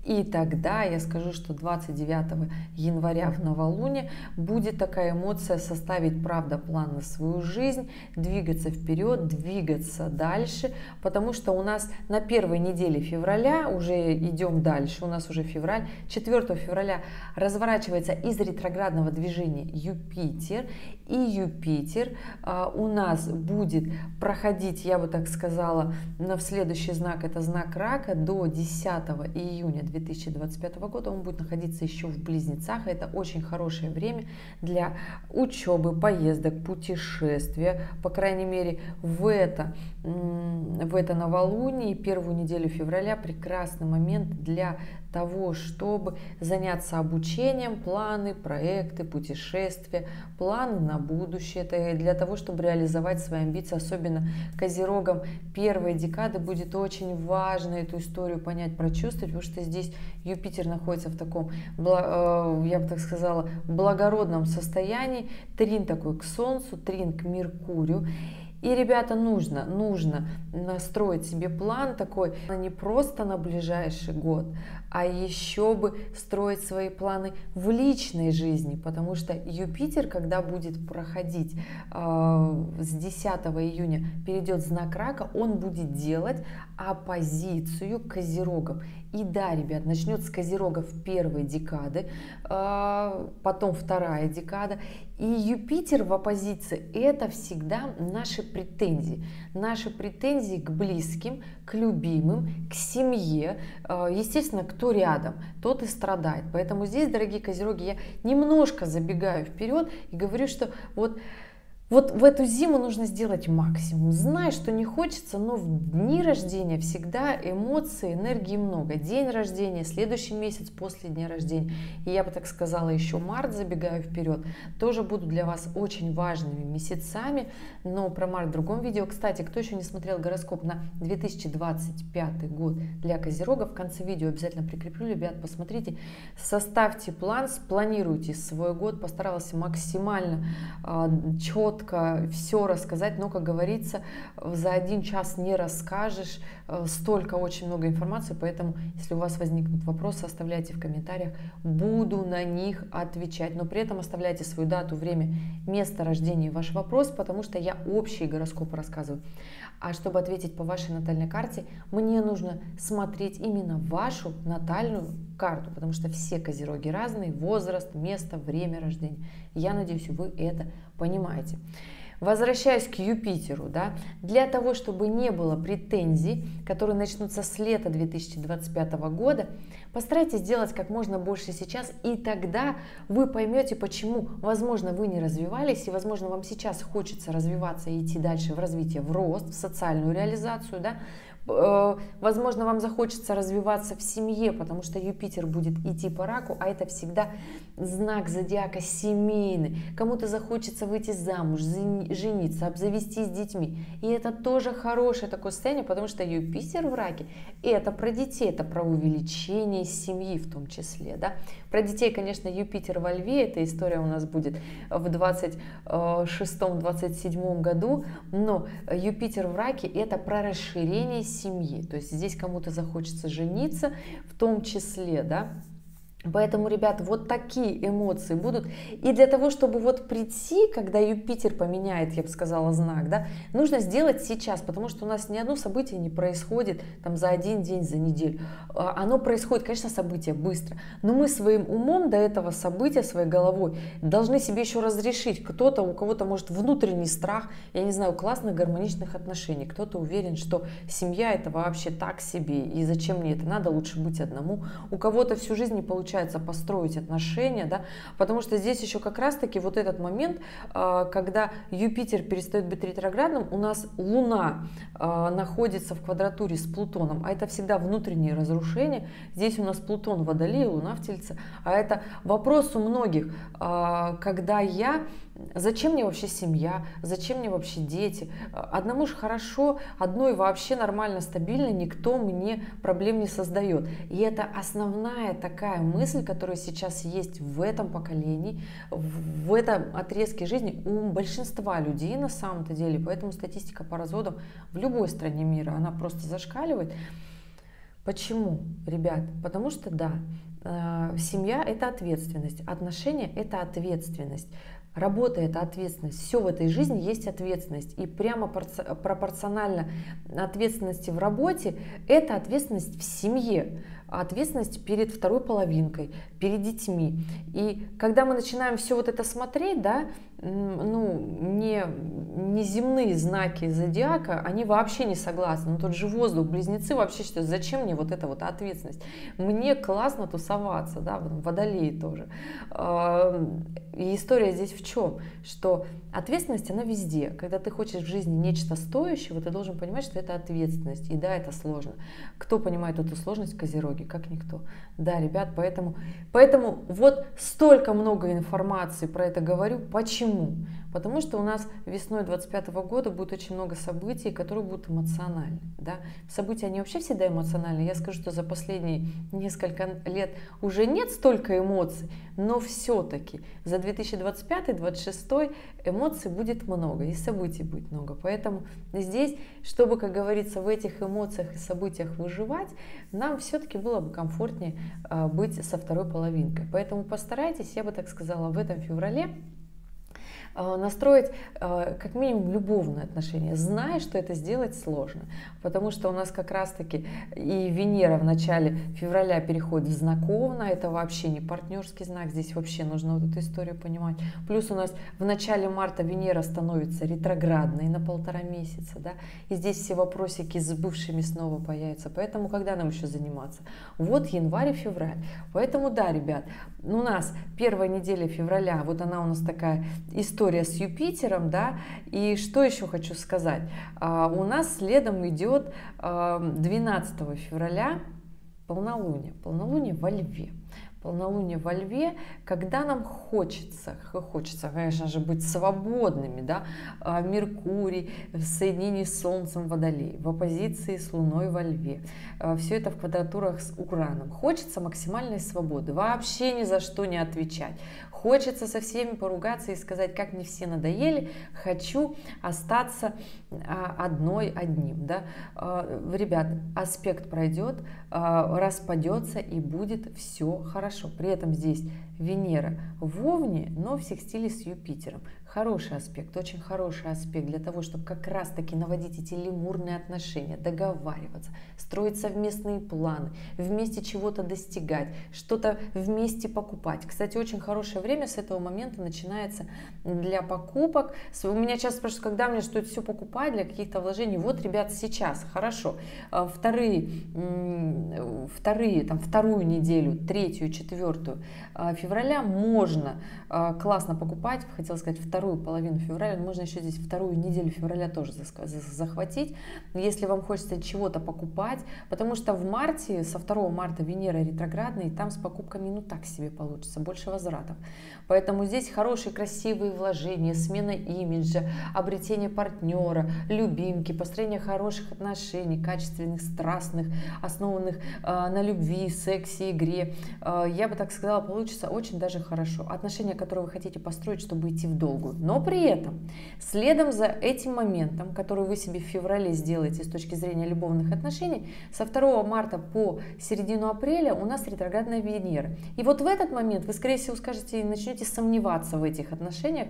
И тогда я скажу, что 29 января в новолуние будет такая эмоция составить, правда, план на свою жизнь, двигаться вперед, двигаться дальше, потому что у нас на первой неделе февраля, уже идем дальше, у нас уже февраль, 4 февраля разворачивается из ретроградного движения Юпитер, и Юпитер у нас будет проходить, я бы так сказала, в следующий знак, это знак Рака, до 10 июня 2025 года он будет находиться еще в Близнецах. Это очень хорошее время для учебы, поездок, путешествия. По крайней мере, в это новолуние, первую неделю февраля, прекрасный момент для того, чтобы заняться обучением, планы, проекты, путешествия, планы на будущее. Это для того, чтобы реализовать свои амбиции, особенно козерогам первой декады будет очень важно эту историю понять, прочувствовать, потому что здесь Юпитер находится в таком, я бы так сказала, благородном состоянии, трин такой к Солнцу, трин к Меркурию. И, ребята, нужно настроить себе план такой, не просто на ближайший год, а еще бы строить свои планы в личной жизни, потому что Юпитер, когда будет проходить с 10 июня, перейдет знак Рака, он будет делать оппозицию Козерогам. И да, ребят, начнет с Козерогов первой декады, потом вторая декада. И Юпитер в оппозиции – это всегда наши претензии к близким, к любимым, к семье. Естественно, кто рядом, тот и страдает. Поэтому здесь, дорогие козероги, я немножко забегаю вперед и говорю, что вот в эту зиму нужно сделать максимум. Знаю, что не хочется, но в дни рождения всегда эмоций, энергии много. День рождения, следующий месяц после дня рождения. И я бы так сказала, еще март, забегаю вперед, тоже будут для вас очень важными месяцами. Но про март в другом видео. Кстати, кто еще не смотрел гороскоп на 2025 год для козерогов, в конце видео обязательно прикреплю. Ребят, посмотрите, составьте план, спланируйте свой год. Постаралась максимально четко все рассказать, но, как говорится, за один час не расскажешь, столько очень много информации, поэтому, если у вас возникнут вопросы, оставляйте в комментариях, буду на них отвечать, но при этом оставляйте свою дату, время, место рождения и ваш вопрос, потому что я общий гороскоп рассказываю. А чтобы ответить по вашей натальной карте, мне нужно смотреть именно вашу натальную карту, потому что все козероги разные, возраст, место, время рождения. Я надеюсь, вы это понимаете. Возвращаясь к Юпитеру, да, для того, чтобы не было претензий, которые начнутся с лета 2025 года, постарайтесь сделать как можно больше сейчас, и тогда вы поймете, почему, возможно, вы не развивались, и, возможно, вам сейчас хочется развиваться и идти дальше в развитие, в рост, в социальную реализацию, да. Возможно, вам захочется развиваться в семье, потому что Юпитер будет идти по Раку, а это всегда знак зодиака семейный. Кому-то захочется выйти замуж, жениться, обзавестись детьми. И это тоже хорошее такое состояние, потому что Юпитер в Раке – это про детей, это про увеличение семьи в том числе. Да? Про детей, конечно, Юпитер во Льве, эта история у нас будет в 26-27 году, но Юпитер в Раке – это про расширение семьи, то есть здесь кому-то захочется жениться в том числе, да. Поэтому, ребят, вот такие эмоции будут. И для того, чтобы вот прийти, когда Юпитер поменяет, я бы сказала, знак, да, нужно сделать сейчас, потому что у нас ни одно событие не происходит там за один день, за неделю. Оно происходит, конечно, событие быстро, но мы своим умом до этого события, своей головой должны себе еще разрешить. Кто-то, у кого-то может внутренний страх, я не знаю, классных гармоничных отношений, кто-то уверен, что семья это вообще так себе, и зачем мне это надо, лучше быть одному. У кого-то всю жизнь не получается построить отношения, да, потому что здесь еще как раз-таки вот этот момент, когда Юпитер перестает быть ретроградным, у нас Луна находится в квадратуре с Плутоном, а это всегда внутренние разрушения. Здесь у нас Плутон в Водолее, Луна в Тельце, а это вопрос у многих, зачем мне вообще семья, зачем мне вообще дети, одному же хорошо, одной вообще нормально, стабильно, никто мне проблем не создает. И это основная такая мысль, которая сейчас есть в этом поколении, в этом отрезке жизни у большинства людей на самом-то деле, поэтому статистика по разводам в любой стране мира, она просто зашкаливает. Почему, ребят? Потому что, да, семья – это ответственность, отношения – это ответственность. Работа – это ответственность. Все в этой жизни есть ответственность. И прямо пропорционально ответственности в работе – это ответственность в семье. Ответственность перед второй половинкой, перед детьми. И когда мы начинаем все вот это смотреть, да, ну, не земные знаки зодиака, они вообще не согласны. Ну, тот же воздух, близнецы вообще считают, зачем мне вот эта вот ответственность? Мне классно тусоваться, да, водолеи тоже. И история здесь в чем? Что ответственность, она везде. Когда ты хочешь в жизни нечто стоящего, ты должен понимать, что это ответственность. И да, это сложно. Кто понимает эту сложность в Козероге? Как никто. Да, ребят, поэтому вот столько много информации про это говорю. Почему? Потому что у нас весной 2025 года будет очень много событий, которые будут эмоциональны. Да? События, они вообще всегда эмоциональны. Я скажу, что за последние несколько лет уже нет столько эмоций, но все-таки за 2025-2026 эмоций будет много, и событий будет много. Поэтому здесь, чтобы, как говорится, в этих эмоциях и событиях выживать, нам все-таки было бы комфортнее быть со второй половинкой. Поэтому постарайтесь, я бы так сказала, в этом феврале настроить как минимум любовные отношения, зная, что это сделать сложно. Потому что у нас как раз-таки и Венера в начале февраля переходит в знак Овна, это вообще не партнерский знак, здесь вообще нужно вот эту историю понимать. Плюс у нас в начале марта Венера становится ретроградной на 1,5 месяца, да, и здесь все вопросики с бывшими снова появятся. Поэтому когда нам еще заниматься? Вот январь и февраль. Поэтому да, ребят, у нас первая неделя февраля, вот она у нас такая история с Юпитером, да, и что еще хочу сказать, у нас следом идет 12 февраля полнолуние во Льве. Полнолуние во Льве, когда нам хочется, конечно же, быть свободными, да, Меркурий в соединении с Солнцем в Водолее, в оппозиции с Луной во Льве, все это в квадратурах с Ураном. Хочется максимальной свободы, вообще ни за что не отвечать. Хочется со всеми поругаться и сказать, как мне все надоели, хочу остаться одним. Да? Ребят, аспект пройдет, распадется и будет все хорошо. При этом здесь Венера в Овне, но в секстиле с Юпитером. Хороший аспект, очень хороший аспект для того, чтобы как раз-таки наводить эти лемурные отношения, договариваться, строить совместные планы, вместе чего-то достигать, что-то вместе покупать. Кстати, очень хорошее время с этого момента начинается для покупок. У меня часто спрашивают, когда мне стоит все покупать для каких-то вложений. Вот, ребят, сейчас, хорошо. Вторую неделю, 3-ю, 4 февраля можно классно покупать, хотела сказать, вторую половину февраля, можно еще здесь вторую неделю февраля тоже захватить, если вам хочется чего-то покупать, потому что в марте, со 2 марта Венера ретроградная, и там с покупками ну так себе получится, больше возвратов. Поэтому здесь хорошие, красивые вложения, смена имиджа, обретение партнера, любимки, построение хороших отношений, качественных, страстных, основанных на любви, сексе, игре. Я бы так сказала, получится очень даже хорошо. Отношения, которые вы хотите построить, чтобы идти в долгую. Но при этом, следом за этим моментом, который вы себе в феврале сделаете с точки зрения любовных отношений, со 2 марта по середину апреля у нас ретроградная Венера. И вот в этот момент вы, скорее всего, скажете и начнете сомневаться в этих отношениях.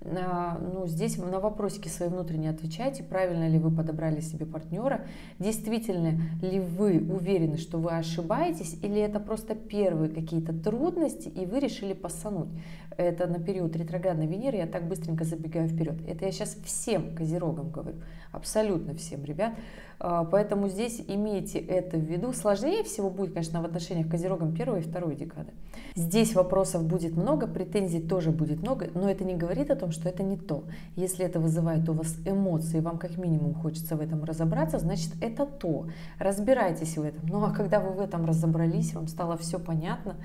Ну, здесь на вопросики свои внутренние отвечайте, правильно ли вы подобрали себе партнера, действительно ли вы уверены, что вы ошибаетесь, или это просто первые какие-то трудности, и вы решили пассануть. Это на период ретроградной Венеры, я так быстренько забегаю вперед. Это я сейчас всем козерогам говорю, абсолютно всем, ребят. Поэтому здесь имейте это в виду. Сложнее всего будет, конечно, в отношениях к козерогам 1 и 2 декады. Здесь вопросов будет много, претензий тоже будет много, но это не говорит о том, что это не то. Если это вызывает у вас эмоции, вам как минимум хочется в этом разобраться, значит это то. Разбирайтесь в этом. Ну а когда вы в этом разобрались, вам стало все понятно,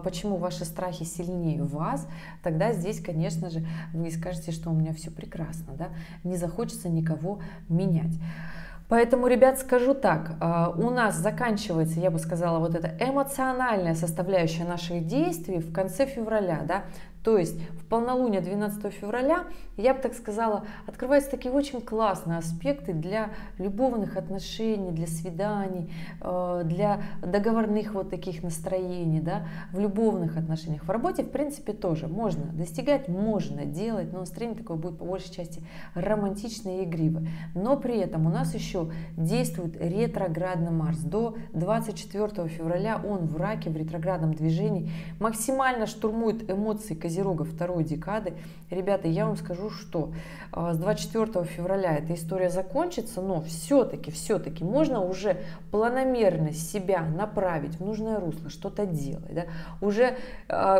почему ваши страхи сильнее вас, тогда здесь, конечно же, вы скажете, что у меня все прекрасно, да? Не захочется никого менять. Поэтому, ребят, скажу так, у нас заканчивается, я бы сказала, вот эта эмоциональная составляющая наших действий в конце февраля, да, то есть в полнолуние 12 февраля, я бы так сказала, открываются такие очень классные аспекты для любовных отношений, для свиданий, для договорных вот таких настроений, да, в любовных отношениях. В работе, в принципе, тоже можно достигать, можно делать, но настроение такое будет по большей части романтичное и игривое. Но при этом у нас еще действует ретроградный Марс. До 24 февраля он в Раке, в ретроградном движении, максимально штурмует эмоции Козерога, Козерогов второй декады, ребята, я вам скажу, что с 24 февраля эта история закончится, но все-таки можно уже планомерно себя направить в нужное русло, что-то делать. Да?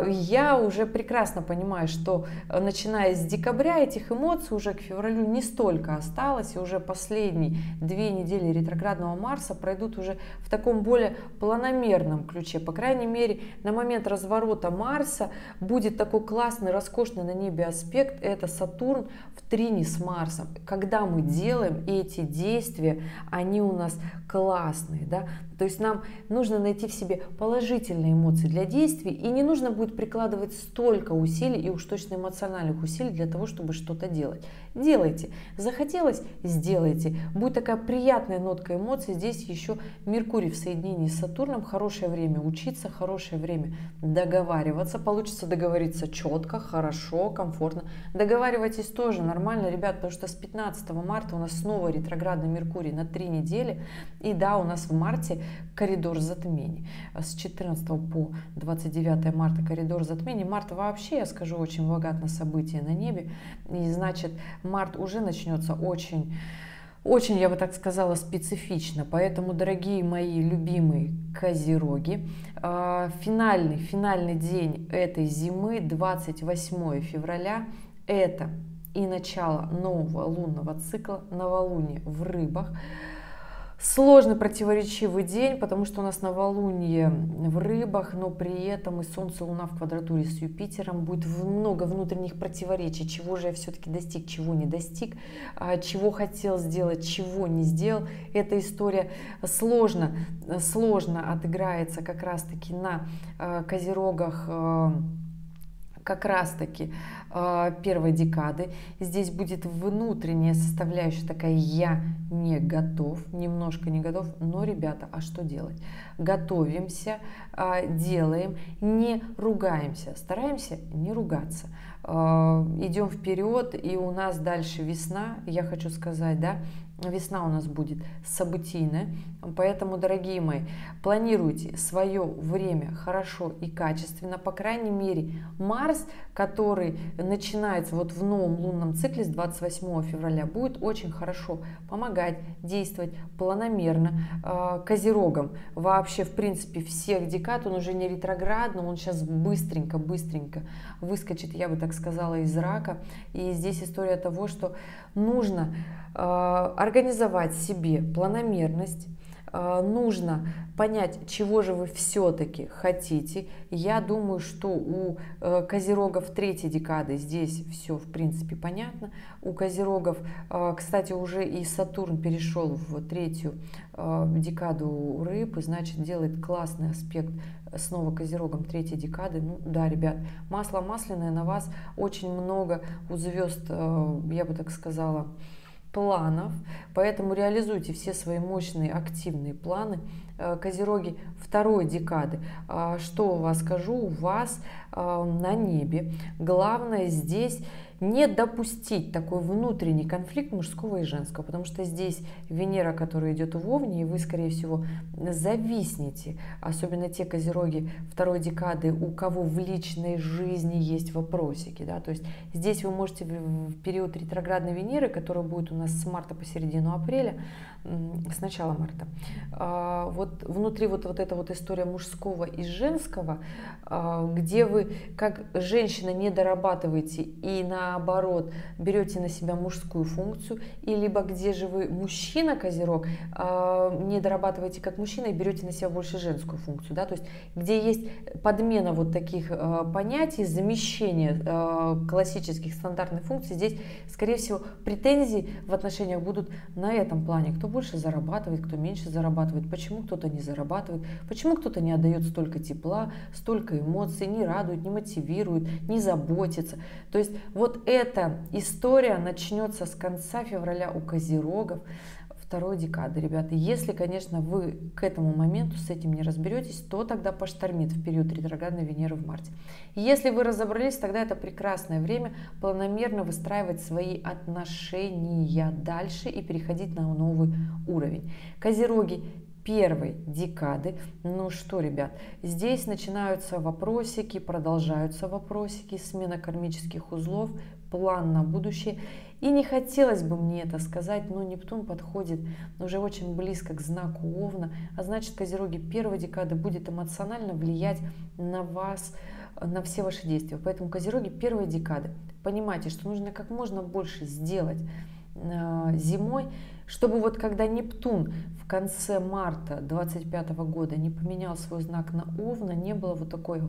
Я уже прекрасно понимаю, что начиная с декабря этих эмоций уже к февралю не столько осталось, и уже последние 2 недели ретроградного Марса пройдут уже в таком более планомерном ключе. По крайней мере, на момент разворота Марса будет такой классный, роскошный на небе аспект, это Сатурн в трине с Марсом. Когда мы делаем эти действия, они у нас классные, да? То есть нам нужно найти в себе положительные эмоции для действий, и не нужно будет прикладывать столько усилий, и уж точно эмоциональных усилий для того, чтобы что-то делать. Делайте. Захотелось – сделайте. Будет такая приятная нотка эмоций. Здесь еще Меркурий в соединении с Сатурном. Хорошее время учиться, хорошее время договариваться. Получится договориться четко, хорошо, комфортно. Договаривайтесь тоже нормально, ребят, потому что с 15 марта у нас снова ретроградный Меркурий на 3 недели. И да, у нас в марте коридор затмений. С 14 по 29 марта коридор затмений. Март вообще, я скажу, очень богат на события на небе. И значит, март уже начнется очень, я бы так сказала, специфично. Поэтому, дорогие мои любимые козероги, финальный день этой зимы, 28 февраля, это и начало нового лунного цикла, новолуние в Рыбах. Сложный, противоречивый день, потому что у нас новолуние в Рыбах, но при этом и Солнце, Луна в квадратуре с Юпитером, будет много внутренних противоречий, чего же я все-таки достиг, чего не достиг, чего хотел сделать, чего не сделал. Эта история сложно отыграется как раз-таки на козерогах, как раз-таки первой декады. Здесь будет внутренняя составляющая такая: я не готов, немножко не готов. Но, ребята, а что делать? Готовимся, делаем, не ругаемся, стараемся не ругаться. Идем вперед, и у нас дальше весна, я хочу сказать, да, весна у нас будет событийная, поэтому, дорогие мои, планируйте свое время хорошо и качественно. По крайней мере, Марс, который начинается вот в новом лунном цикле с 28 февраля, будет очень хорошо помогать действовать планомерно козерогам. Вообще, в принципе, всех декад, он уже не ретроградный, он сейчас быстренько выскочит, я бы так сказала, из рака. И здесь история того, что нужно организовать себе планомерность, нужно понять, чего же вы все-таки хотите. Я думаю, что у козерогов третьей декады здесь все в принципе понятно. У козерогов, кстати, уже и Сатурн перешел в третью декаду Рыб, и значит делает классный аспект снова козерогам третьей декады. Ну да, ребят, масло масляное на вас, очень много у звезд, я бы так сказала, планов, поэтому реализуйте все свои мощные активные планы. Козероги второй декады, что у вас скажу, у вас на небе главное здесь не допустить такой внутренний конфликт мужского и женского, потому что здесь Венера, которая идет в Овне, и вы, скорее всего, зависнете, особенно те козероги второй декады, у кого в личной жизни есть вопросики, да, то есть здесь вы можете в период ретроградной Венеры, который будет у нас с марта по середину апреля, с начала марта, вот внутри вот эта вот история мужского и женского, где вы как женщина не дорабатываете и наоборот берете на себя мужскую функцию, и либо где же вы мужчина козерог, не дорабатываете как мужчина и берете на себя больше женскую функцию, да, то есть где есть подмена вот таких понятий, замещение классических стандартных функций, здесь, скорее всего, претензии в отношениях будут на этом плане. Кто больше зарабатывает, кто меньше зарабатывает, почему кто-то не зарабатывает, почему кто-то не отдает столько тепла, столько эмоций, не радует, не мотивирует, не заботится. То есть вот эта история начнется с конца февраля у козерогов второй декады, ребята. Если, конечно, вы к этому моменту с этим не разберетесь, то тогда поштормит в период ретроградной Венеры в марте. Если вы разобрались, тогда это прекрасное время планомерно выстраивать свои отношения дальше и переходить на новый уровень. Козероги первой декады. Ну что, ребят, здесь начинаются вопросики, продолжаются вопросики, смена кармических узлов, план на будущее. И не хотелось бы мне это сказать, но Нептун подходит уже очень близко к знаку Овна, а значит, Козероги, первой декады будет эмоционально влиять на вас, на все ваши действия. Поэтому, Козероги, первой декады, понимайте, что нужно как можно больше сделать зимой, чтобы вот когда Нептун в конце марта 2025 года не поменял свой знак на Овна, не было вот такой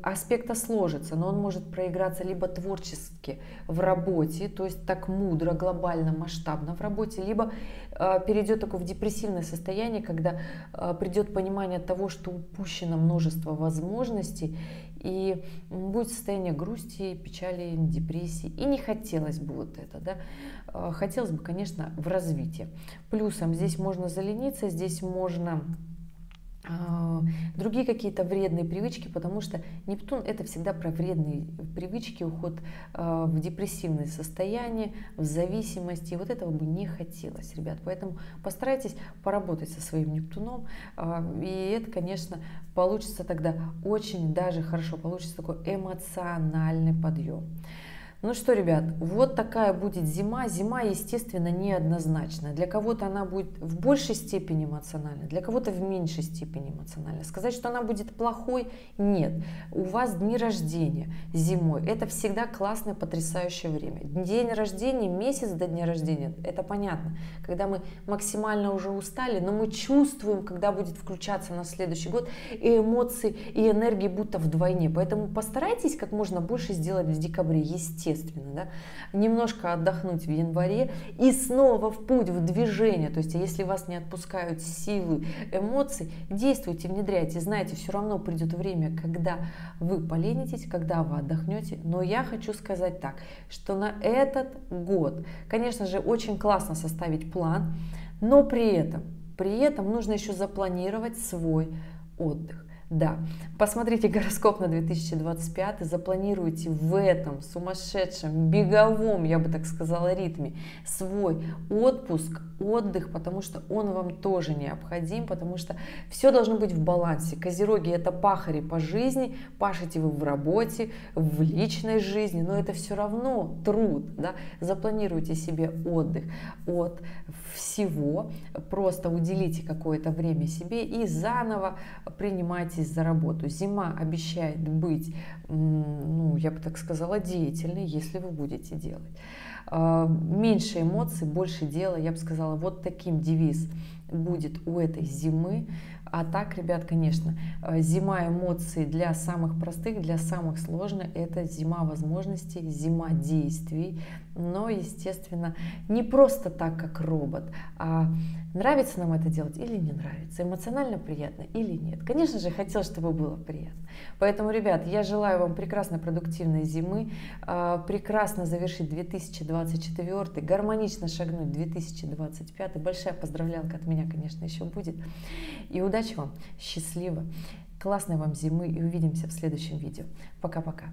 аспекта сложится, но он может проиграться либо творчески в работе, то есть так мудро, глобально, масштабно в работе, либо перейдет такое в депрессивное состояние, когда придет понимание того, что упущено множество возможностей, и будет состояние грусти, печали, депрессии. И не хотелось бы вот это, да. Хотелось бы, конечно, в развитии. Плюсом здесь можно залениться, здесь можно другие какие-то вредные привычки, потому что Нептун это всегда про вредные привычки, уход в депрессивное состояние, в зависимости. И вот этого бы не хотелось, ребят. Поэтому постарайтесь поработать со своим Нептуном, и это, конечно, получится тогда очень даже хорошо, получится такой эмоциональный подъем. Ну что, ребят, вот такая будет зима. Зима, естественно, неоднозначная. Для кого-то она будет в большей степени эмоциональна, для кого-то в меньшей степени эмоциональна. Сказать, что она будет плохой, нет. У вас дни рождения зимой. Это всегда классное, потрясающее время. День рождения, месяц до дня рождения, это понятно. Когда мы максимально уже устали, но мы чувствуем, когда будет включаться на следующий год, и эмоции, и энергии будто вдвойне. Поэтому постарайтесь как можно больше сделать в декабре, естественно. Да? Немножко отдохнуть в январе и снова в путь, в движение. То есть, если вас не отпускают силы, эмоции, действуйте, внедряйте. Знаете, все равно придет время, когда вы поленитесь, когда вы отдохнете. Но я хочу сказать так, что на этот год, конечно же, очень классно составить план, но при этом нужно еще запланировать свой отдых. Да, посмотрите гороскоп на 2025, запланируйте в этом сумасшедшем, беговом, я бы так сказала, ритме свой отпуск, отдых, потому что он вам тоже необходим, потому что все должно быть в балансе. Козероги это пахари по жизни, пашете вы в работе, в личной жизни, но это все равно труд, да? Запланируйте себе отдых от всего, просто уделите какое-то время себе и заново принимайтесь за работу. Зима обещает быть, ну, я бы так сказала, деятельной, если вы будете делать. Меньше эмоций, больше дела, я бы сказала, вот таким девиз будет у этой зимы. А так, ребят, конечно, зима эмоций для самых простых, для самых сложных, это зима возможностей, зима действий, но, естественно, не просто так, как робот, а нравится нам это делать или не нравится, эмоционально приятно или нет. Конечно же, хотел, чтобы было приятно. Поэтому, ребят, я желаю вам прекрасной продуктивной зимы, прекрасно завершить 2024, гармонично шагнуть в 2025. Большая поздравлялка от меня, конечно, еще будет. И удачи вам, счастливо, классной вам зимы и увидимся в следующем видео. Пока-пока.